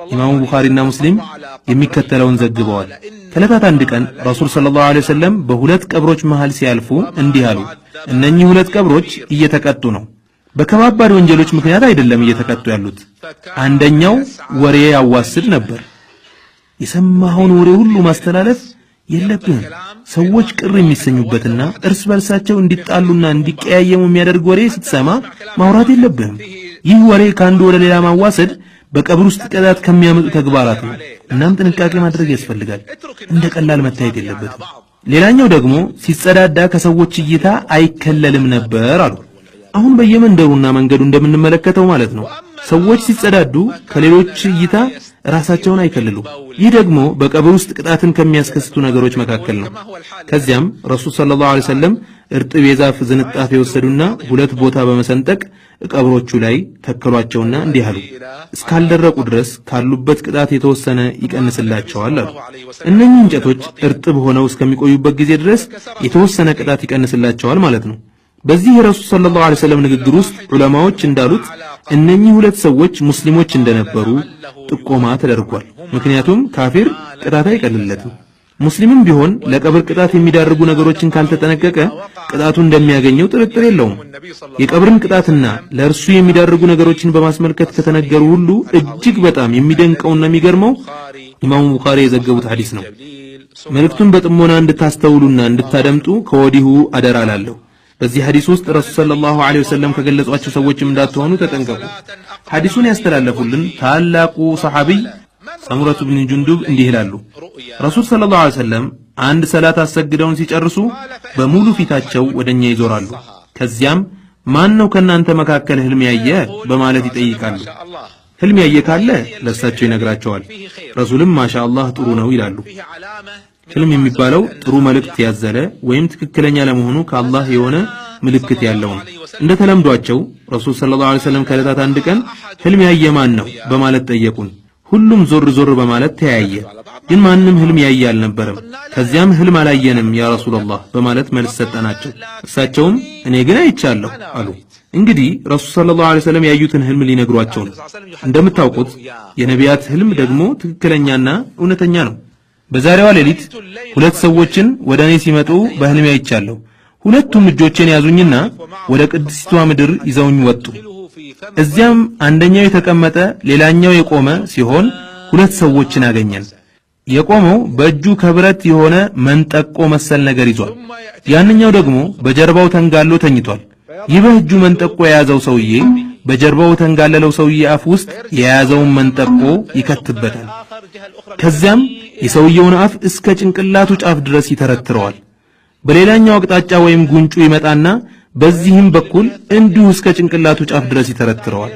ኢማሙ ቡኻሪና ሙስሊም የሚከተለውን ዘግበዋል። ከዕለታት አንድ ቀን ረሱል ሰለላሁ ዐለይሂ ወሰለም በሁለት ቀብሮች መሃል ሲያልፉ እንዲህ አሉ። እነኚህ ሁለት ቀብሮች እየተቀጡ ነው። በከባባድ ወንጀሎች ምክንያት አይደለም እየተቀጡ ያሉት። አንደኛው ወሬ ያዋስድ ነበር። የሰማኸውን ወሬ ሁሉ ማስተላለፍ የለብህም። ሰዎች ቅር የሚሰኙበትና እርስ በርሳቸው እንዲጣሉና እንዲቀያየሙ የሚያደርግ ወሬ ስትሰማ ማውራት የለብህም። ይህ ወሬ ከአንዱ ወደ ሌላ ማዋሰድ በቀብር ውስጥ ቅጣት ከሚያመጡ ተግባራት ነው። እናም ጥንቃቄ ማድረግ ያስፈልጋል። እንደ ቀላል መታየት የለበትም። ሌላኛው ደግሞ ሲጸዳዳ ከሰዎች እይታ አይከለልም ነበር አሉ። አሁን በየመንደሩና መንገዱ እንደምንመለከተው ማለት ነው። ሰዎች ሲጸዳዱ ከሌሎች እይታ ራሳቸውን አይከልሉ። ይህ ደግሞ በቀብር ውስጥ ቅጣትን ከሚያስከስቱ ነገሮች መካከል ነው። ከዚያም ረሱል ሰለላሁ ዐለይሂ ወሰለም እርጥብ የዛፍ ዝንጣፍ የወሰዱና ሁለት ቦታ በመሰንጠቅ ቀብሮቹ ላይ ተከሏቸውና እንዲህ አሉ። እስካልደረቁ ድረስ ካሉበት ቅጣት የተወሰነ ይቀንስላቸዋል አሉ። እነኚህ እንጨቶች እርጥብ ሆነው እስከሚቆዩበት ጊዜ ድረስ የተወሰነ ቅጣት ይቀንስላቸዋል ማለት ነው። በዚህ ረሱል ሰለላሁ ዐለይሂ ወሰለም ንግግር ውስጥ ዑለማዎች እንዳሉት እነኚህ ሁለት ሰዎች ሙስሊሞች እንደነበሩ ጥቆማ ተደርጓል። ምክንያቱም ካፊር ቅጣት አይቀልለትም። ሙስሊምም ቢሆን ለቀብር ቅጣት የሚዳርጉ ነገሮችን ካልተጠነቀቀ ቅጣቱ እንደሚያገኘው ጥርጥር የለውም። የቀብርን ቅጣትና ለእርሱ የሚዳርጉ ነገሮችን በማስመልከት ከተነገሩ ሁሉ እጅግ በጣም የሚደንቀውና የሚገርመው ኢማሙ ቡኻሪ የዘገቡት ሐዲስ ነው። መልእክቱን በጥሞና እንድታስተውሉና እንድታደምጡ ከወዲሁ አደራ እላለሁ። በዚህ ሐዲስ ውስጥ ረሱል ሰለላሁ ዐለይሂ ወሰለም ከገለጿቸው ሰዎችም እንዳትሆኑ ተጠንቀቁ። ሐዲሱን ያስተላለፉልን ታላቁ ሰሐቢይ ሰሙረቱ ብን ጁንዱብ እንዲህ ይላሉ። ረሱል ሰለላሁ ዐለይሂ ወሰለም አንድ ሰላት አሰግደውን ሲጨርሱ በሙሉ ፊታቸው ወደኛ ይዞራሉ። ከዚያም ማን ነው ከናንተ መካከል ህልም ያየ በማለት ይጠይቃሉ። ህልም ያየ ካለ ለእሳቸው ይነግራቸዋል። ረሱልም ማሻአላህ ጥሩ ነው ይላሉ። ህልም የሚባለው ጥሩ መልእክት ያዘለ ወይም ትክክለኛ ለመሆኑ ከአላህ የሆነ ምልክት ያለው ነው። እንደ ተለምዷቸው ረሱል ሰለላሁ ዐለይሂ ወሰለም ከዕለታት አንድ ቀን ህልም ያየ ማን ነው በማለት ጠየቁን። ሁሉም ዞር ዞር በማለት ተያየ፣ ግን ማንም ህልም ያየ አልነበረም። ከዚያም ህልም አላየንም ያ ረሱላህ በማለት መልስ ሰጠናቸው። እሳቸውም እኔ ግን አይቻለሁ አሉ። እንግዲህ ረሱል ሰለላሁ ዐለይሂ ወሰለም ያዩትን ህልም ሊነግሯቸው ነው። እንደምታውቁት የነቢያት ህልም ደግሞ ትክክለኛና እውነተኛ ነው። በዛሬዋ ሌሊት ሁለት ሰዎችን ወደ እኔ ሲመጡ በህልሜ አይቻለሁ። ሁለቱም እጆቼን ያዙኝና ወደ ቅድስቷ ምድር ይዘውኝ ወጡ። እዚያም አንደኛው የተቀመጠ ሌላኛው የቆመ ሲሆን ሁለት ሰዎችን አገኘን። የቆመው በእጁ ከብረት የሆነ መንጠቆ መሰል ነገር ይዟል። ያንኛው ደግሞ በጀርባው ተንጋሎ ተኝቷል። ይህ በእጁ መንጠቆ የያዘው ሰውዬ በጀርባው ተንጋለለው ሰውዬ አፍ ውስጥ የያዘውን መንጠቆ ይከትበታል። ከዚያም የሰውየውን አፍ እስከ ጭንቅላቱ ጫፍ ድረስ ይተረትረዋል። በሌላኛው አቅጣጫ ወይም ጉንጩ ይመጣና በዚህም በኩል እንዲሁ እስከ ጭንቅላቱ ጫፍ ድረስ ይተረትረዋል።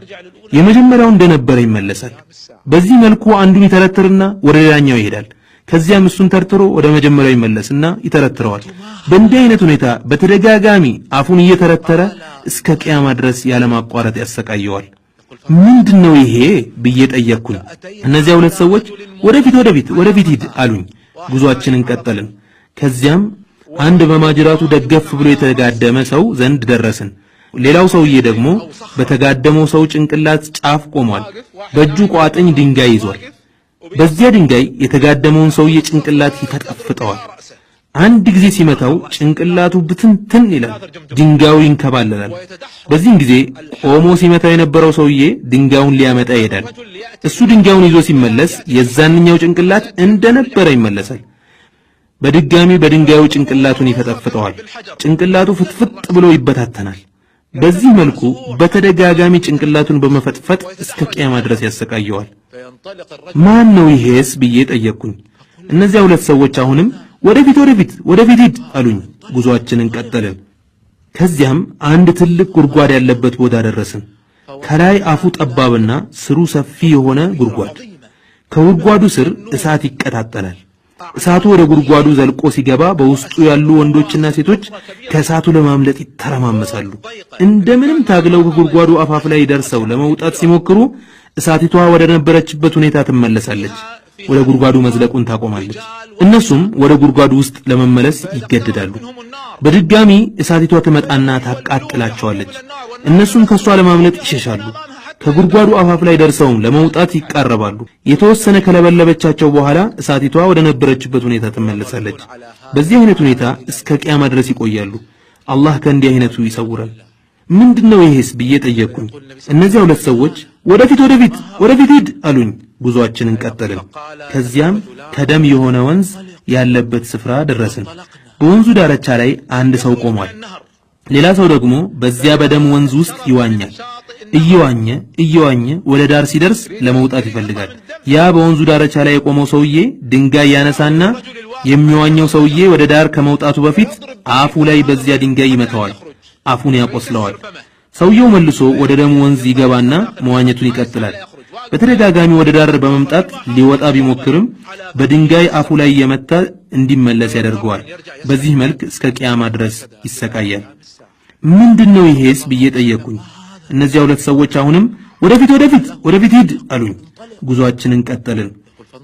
የመጀመሪያው እንደነበረ ይመለሳል። በዚህ መልኩ አንዱን ይተረትርና ወደ ሌላኛው ይሄዳል። ከዚያም እሱን ተርትሮ ወደ መጀመሪያው ይመለስና ይተረትረዋል። በእንዲህ አይነት ሁኔታ በተደጋጋሚ አፉን እየተረተረ እስከ ቂያማ ድረስ ያለማቋረጥ ያሰቃየዋል። ምንድነው ይሄ ብዬ ጠየቅኩኝ። እነዚያ ሁለት ሰዎች ወደፊት ሂድ አሉኝ። ጉዟችንን ቀጠልን። ከዚያም አንድ በማጅራቱ ደገፍ ብሎ የተጋደመ ሰው ዘንድ ደረስን። ሌላው ሰውዬ ደግሞ በተጋደመው ሰው ጭንቅላት ጫፍ ቆሟል። በእጁ ቋጥኝ ድንጋይ ይዟል። በዚያ ድንጋይ የተጋደመውን ሰውዬ ጭንቅላት ይፈጠፍጠዋል። አንድ ጊዜ ሲመታው ጭንቅላቱ ብትንትን ይላል፣ ድንጋዩ ይንከባለላል። በዚህም ጊዜ ቆሞ ሲመታው የነበረው ሰውዬ ድንጋዩን ሊያመጣ ይሄዳል። እሱ ድንጋዩን ይዞ ሲመለስ የዛንኛው ጭንቅላት እንደነበረ ይመለሳል። በድጋሚ በድንጋዩ ጭንቅላቱን ይፈጠፍጠዋል። ጭንቅላቱ ፍጥፍጥ ብሎ ይበታተናል። በዚህ መልኩ በተደጋጋሚ ጭንቅላቱን በመፈጥፈጥ እስከ ቂያማ ድረስ ያሰቃየዋል። ማን ነው ይሄስ ብዬ ጠየቅኩኝ። እነዚያ ሁለት ሰዎች አሁንም ወደፊት ሂድ አሉኝ። ጉዟችንን ቀጠልን። ከዚያም አንድ ትልቅ ጉድጓድ ያለበት ቦታ ደረስን። ከላይ አፉ ጠባብና ስሩ ሰፊ የሆነ ጉድጓድ። ከጉድጓዱ ስር እሳት ይቀጣጠላል። እሳቱ ወደ ጉድጓዱ ዘልቆ ሲገባ በውስጡ ያሉ ወንዶችና ሴቶች ከእሳቱ ለማምለጥ ይተረማመሳሉ። እንደምንም ታግለው ከጉድጓዱ አፋፍ ላይ ደርሰው ለመውጣት ሲሞክሩ እሳቲቷ ወደ ነበረችበት ሁኔታ ትመለሳለች። ወደ ጉድጓዱ መዝለቁን ታቆማለች። እነሱም ወደ ጉድጓዱ ውስጥ ለመመለስ ይገደዳሉ። በድጋሚ እሳቲቷ ትመጣና ታቃጥላቸዋለች። እነሱም ከሷ ለማምለጥ ይሸሻሉ። ከጉድጓዱ አፋፍ ላይ ደርሰው ለመውጣት ይቃረባሉ። የተወሰነ ከለበለበቻቸው በኋላ እሳቲቷ ወደ ነበረችበት ሁኔታ ትመለሳለች። በዚህ አይነት ሁኔታ እስከ ቂያማ ድረስ ይቆያሉ። አላህ ከእንዲህ አይነቱ ይሰውራል። ምንድነው ይሄስ ብዬ ጠየቅኩኝ። እነዚያ ሁለት ሰዎች ወደፊት ሂድ አሉኝ። ጉዟችንን ቀጠልን። ከዚያም ከደም የሆነ ወንዝ ያለበት ስፍራ ደረስን። በወንዙ ዳርቻ ላይ አንድ ሰው ቆሟል። ሌላ ሰው ደግሞ በዚያ በደም ወንዝ ውስጥ ይዋኛል። እየዋኘ ወደ ዳር ሲደርስ ለመውጣት ይፈልጋል። ያ በወንዙ ዳርቻ ላይ የቆመው ሰውዬ ድንጋይ ያነሳና የሚዋኘው ሰውዬ ወደ ዳር ከመውጣቱ በፊት አፉ ላይ በዚያ ድንጋይ ይመታዋል፣ አፉን ያቆስለዋል። ሰውየው መልሶ ወደ ደም ወንዝ ይገባና መዋኘቱን ይቀጥላል። በተደጋጋሚ ወደ ዳር በመምጣት ሊወጣ ቢሞክርም በድንጋይ አፉ ላይ የመታ እንዲመለስ ያደርገዋል። በዚህ መልክ እስከ ቂያማ ድረስ ይሰቃያል። ምንድነው ይሄስ ብዬ ጠየቅኩኝ። እነዚያ ሁለት ሰዎች አሁንም ወደፊት ሂድ አሉኝ። ጉዟችንን ቀጠልን።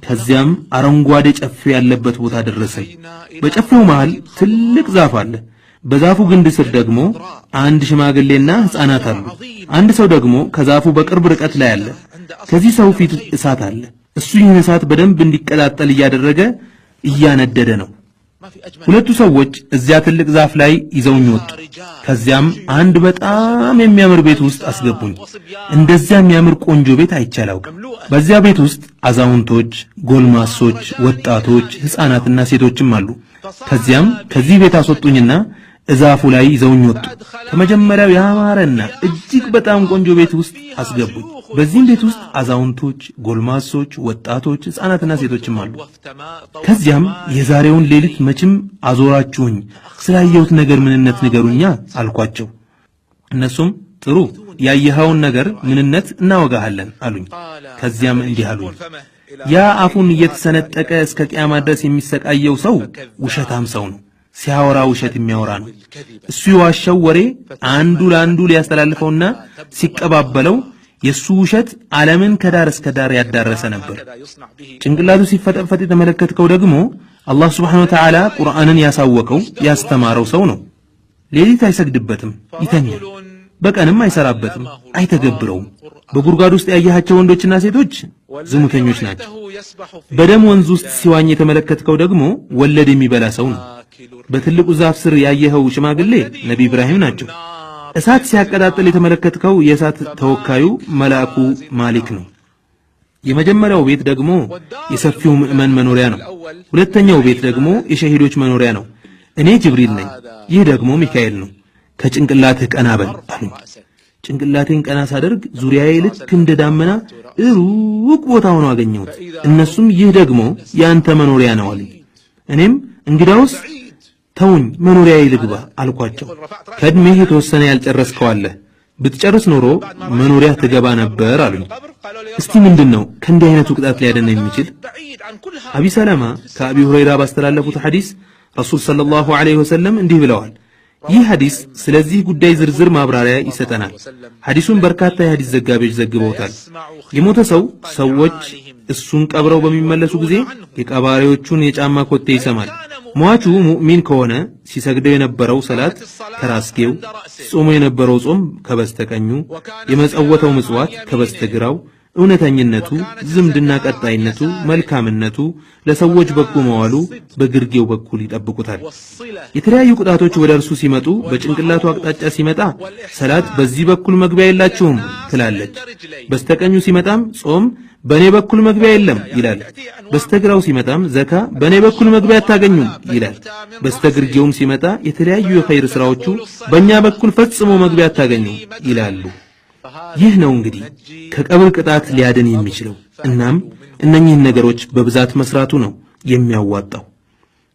ከዚያም አረንጓዴ ጨፌ ያለበት ቦታ ደረስን። በጨፌው መሃል ትልቅ ዛፍ አለ። በዛፉ ግንድ ስር ደግሞ አንድ ሽማግሌና ሕፃናት አሉ። አንድ ሰው ደግሞ ከዛፉ በቅርብ ርቀት ላይ አለ። ከዚህ ሰው ፊት እሳት አለ። እሱ ይህን እሳት በደንብ እንዲቀጣጠል እያደረገ እያነደደ ነው። ሁለቱ ሰዎች እዚያ ትልቅ ዛፍ ላይ ይዘውኝ ወጡ። ከዚያም አንድ በጣም የሚያምር ቤት ውስጥ አስገቡኝ። እንደዚያ የሚያምር ቆንጆ ቤት አይቻላውቅ። በዚያ ቤት ውስጥ አዛውንቶች፣ ጎልማሶች፣ ወጣቶች፣ ሕፃናትና ሴቶችም አሉ። ከዚያም ከዚህ ቤት አስወጡኝና እዛፉ ላይ ይዘውኝ ወጡ። ከመጀመሪያው ያማረና እጅግ በጣም ቆንጆ ቤት ውስጥ አስገቡኝ። በዚህም ቤት ውስጥ አዛውንቶች፣ ጎልማሶች፣ ወጣቶች፣ ሕፃናትና ሴቶችም አሉ። ከዚያም የዛሬውን ሌሊት መቼም አዞራችሁኝ፣ ስላየሁት ነገር ምንነት ንገሩኛ አልኳቸው። እነሱም ጥሩ፣ ያየኸውን ነገር ምንነት እናወጋሃለን አሉኝ። ከዚያም እንዲህ አሉኝ፣ ያ አፉን እየተሰነጠቀ እስከ ቂያማ ድረስ የሚሰቃየው ሰው ውሸታም ሰው ነው። ሲያወራ ውሸት የሚያወራ ነው። እሱ የዋሸው ወሬ አንዱ ለአንዱ ሊያስተላልፈውና ሲቀባበለው የሱ ውሸት ዓለምን ከዳር እስከ ዳር ያዳረሰ ነበር። ጭንቅላቱ ሲፈጠፈጥ የተመለከተው ደግሞ አላህ Subhanahu Wa Ta'ala ቁርአንን ያሳወቀው ያስተማረው ሰው ነው። ሌሊት አይሰግድበትም፣ ይተኛል። በቀንም አይሰራበትም፣ አይተገብረውም። በጉድጓድ ውስጥ ያያቸው ወንዶችና ሴቶች ዝሙተኞች ናቸው። በደም ወንዝ ውስጥ ሲዋኝ የተመለከተው ደግሞ ወለድ የሚበላ ሰው ነው። በትልቁ ዛፍ ስር ያየኸው ሽማግሌ ነቢ ኢብራሂም ናቸው። እሳት ሲያቀጣጥል የተመለከተው የእሳት ተወካዩ መልአኩ ማሊክ ነው። የመጀመሪያው ቤት ደግሞ የሰፊው ምእመን መኖሪያ ነው። ሁለተኛው ቤት ደግሞ የሸሂዶች መኖሪያ ነው። እኔ ጅብሪል ነኝ፣ ይህ ደግሞ ሚካኤል ነው። ከጭንቅላትህ ቀና በል አሉኝ። ጭንቅላቴን ቀና ሳደርግ ዙሪያዬ ልክ እንደ ዳመና ሩቅ ቦታ ሆኖ አገኘሁት። እነሱም ይህ ደግሞ ያንተ መኖሪያ ነው አሉኝ። እኔም እንግዳውስ ተውኝ መኖሪያዬ ልግባ አልኳቸው። ከእድሜህ የተወሰነ ያልጨረስከው አለ፣ ብትጨርስ ኖሮ መኖሪያ ትገባ ነበር አሉኝ። እስቲ ምንድነው ከእንዲህ አይነቱ ቅጣት ሊያደን የሚችል? አቢ ሰለማ ከአቢ ሁረይራ ባስተላለፉት ሐዲስ ረሱል ሰለላሁ ዐለይሂ ወሰለም እንዲህ ብለዋል። ይህ ሐዲስ ስለዚህ ጉዳይ ዝርዝር ማብራሪያ ይሰጠናል። ሐዲሱን በርካታ የሐዲስ ዘጋቢዎች ዘግበውታል። የሞተ ሰዎች እሱን ቀብረው በሚመለሱ ጊዜ የቀባሪዎቹን የጫማ ኮቴ ይሰማል። ሟቹ ሙእሚን ከሆነ ሲሰግደው የነበረው ሰላት ከራስጌው፣ ሲጾሙ የነበረው ጾም ከበስተቀኙ፣ የመጸወተው ምጽዋት ከበስተግራው፣ እውነተኝነቱ፣ ዝምድና ቀጣይነቱ፣ መልካምነቱ፣ ለሰዎች በጎ መዋሉ በግርጌው በኩል ይጠብቁታል። የተለያዩ ቅጣቶች ወደ እርሱ ሲመጡ በጭንቅላቱ አቅጣጫ ሲመጣ ሰላት በዚህ በኩል መግቢያ የላችሁም ትላለች። በስተቀኙ ሲመጣም ጾም በኔ በኩል መግቢያ የለም ይላል። በስተግራው ሲመጣም ዘካ በኔ በኩል መግቢያ አታገኙም ይላል። በስተግርጌውም ሲመጣ የተለያዩ የኸይር ስራዎቹ በእኛ በኩል ፈጽሞ መግቢያ አታገኙም ይላሉ። ይህ ነው እንግዲህ ከቀብር ቅጣት ሊያድን የሚችለው። እናም እነኚህን ነገሮች በብዛት መስራቱ ነው የሚያዋጣው።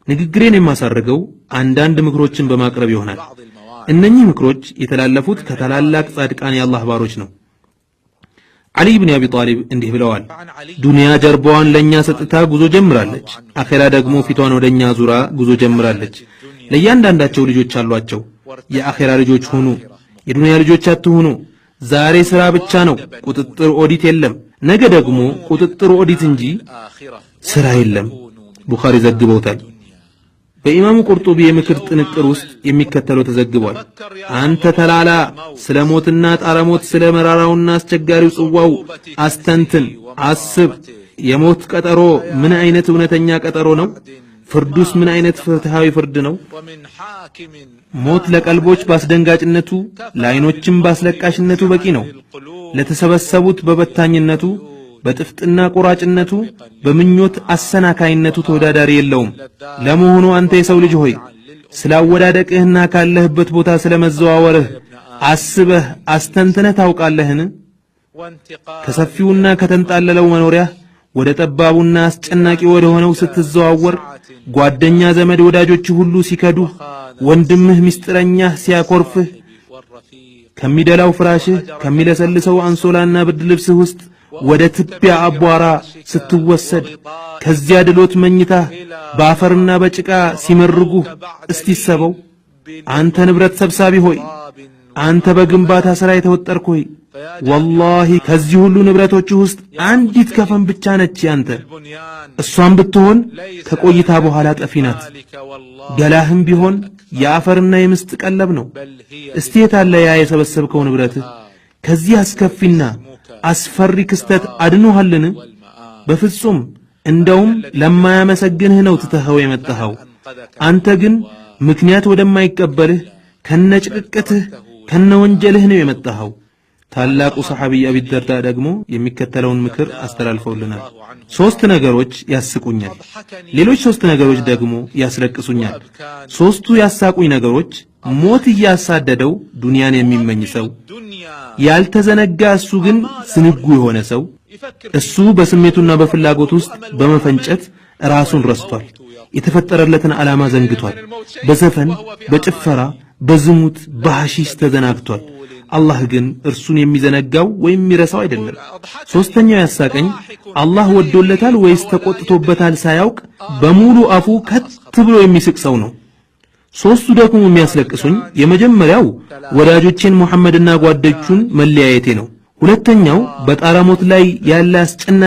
ንግግሬን የማሳረገው አንዳንድ ምክሮችን በማቅረብ ይሆናል። እነኚህ ምክሮች የተላለፉት ከታላላቅ ጻድቃን የአላህ ባሮች ነው። ዓሊ ኢብኑ አቢ ጣሊብ እንዲህ ብለዋል፣ ዱንያ ጀርባዋን ለኛ ሰጥታ ጉዞ ጀምራለች፣ አኺራ ደግሞ ፊቷን ወደኛ ዙራ ጉዞ ጀምራለች። ለእያንዳንዳቸው ልጆች አሏቸው። የአኺራ ልጆች ሁኑ፣ የዱንያ ልጆች አትሁኑ። ዛሬ ስራ ብቻ ነው፣ ቁጥጥር ኦዲት የለም። ነገ ደግሞ ቁጥጥር ኦዲት እንጂ ስራ የለም። ቡኻሪ ዘግበውታል። በኢማሙ ቁርጡቢ የምክር ጥንቅር ውስጥ የሚከተለው ተዘግቧል። አንተ ተላላ ስለ ሞትና ጣረሞት ስለ መራራውና አስቸጋሪው ጽዋው አስተንትን አስብ። የሞት ቀጠሮ ምን አይነት እውነተኛ ቀጠሮ ነው? ፍርዱስ ምን አይነት ፍትሃዊ ፍርድ ነው? ሞት ለቀልቦች ባስደንጋጭነቱ ለአይኖችም ባስለቃሽነቱ በቂ ነው። ለተሰበሰቡት በበታኝነቱ በጥፍጥና ቆራጭነቱ በምኞት አሰናካይነቱ ተወዳዳሪ የለውም። ለመሆኑ አንተ የሰው ልጅ ሆይ ስላወዳደቅህና ካለህበት ቦታ ስለመዘዋወርህ አስበህ አስተንትነህ ታውቃለህን? ከሰፊውና ከተንጣለለው መኖሪያህ ወደ ጠባቡና አስጨናቂ ወደ ሆነው ስትዘዋወር ጓደኛ ዘመድ ወዳጆች ሁሉ ሲከዱህ ወንድምህ ሚስጥረኛህ ሲያኮርፍህ ከሚደላው ፍራሽህ ከሚለሰልሰው አንሶላና ብርድ ልብስህ ውስጥ ወደ ትቢያ አቧራ ስትወሰድ ከዚያ ድሎት መኝታህ በአፈርና በጭቃ ሲመርጉህ እስቲሰበው አንተ ንብረት ሰብሳቢ ሆይ አንተ በግንባታ ሥራ የተወጠርክ ሆይ ወላሂ ከዚህ ሁሉ ንብረቶች ውስጥ አንዲት ከፈን ብቻ ነች ያንተ። እሷም ብትሆን ከቆይታ በኋላ ጠፊ ናት። ገላህም ቢሆን የአፈርና የምስጥ ቀለብ ነው። እስቲ የታለ ያ የሰበሰብከው ንብረትህ ከዚህ አስከፊና አስፈሪ ክስተት አድኖሃልን? በፍጹም እንደውም ለማያመሰግንህ ነው ትተኸው የመጣኸው። አንተ ግን ምክንያት ወደማይቀበልህ ከነጭቅቅትህ ከነወንጀልህ ነው የመጣኸው። ታላቁ ሰሐቢ አቢ ደርዳ ደግሞ የሚከተለውን ምክር አስተላልፈውልናል። 3 ነገሮች ያስቁኛል፣ ሌሎች 3 ነገሮች ደግሞ ያስለቅሱኛል። 3ቱ ያሳቁኝ ነገሮች ሞት እያሳደደው ዱንያን የሚመኝ ሰው፣ ያልተዘነጋ እሱ ግን ዝንጉ የሆነ ሰው፣ እሱ በስሜቱና በፍላጎት ውስጥ በመፈንጨት ራሱን ረስቷል፣ የተፈጠረለትን ዓላማ ዘንግቷል፣ በዘፈን በጭፈራ በዝሙት በሐሺሽ ተዘናግቷል። አላህ ግን እርሱን የሚዘነጋው ወይም የሚረሳው አይደለም። 3ኛው ያሳቀኝ አላህ ወዶለታል ወይስ ተቆጥቶበታል ሳያውቅ በሙሉ አፉ ከት ብሎ የሚስቅ ሰው ነው። 3ቱ ደግሞ የሚያስለቅሱኝ የመጀመሪያው ወዳጆቼን ሙሐመድና ጓደኞቹን መለያየቴ ነው። ሁለተኛው በጣራሞት ላይ ያለ አስጨናቂ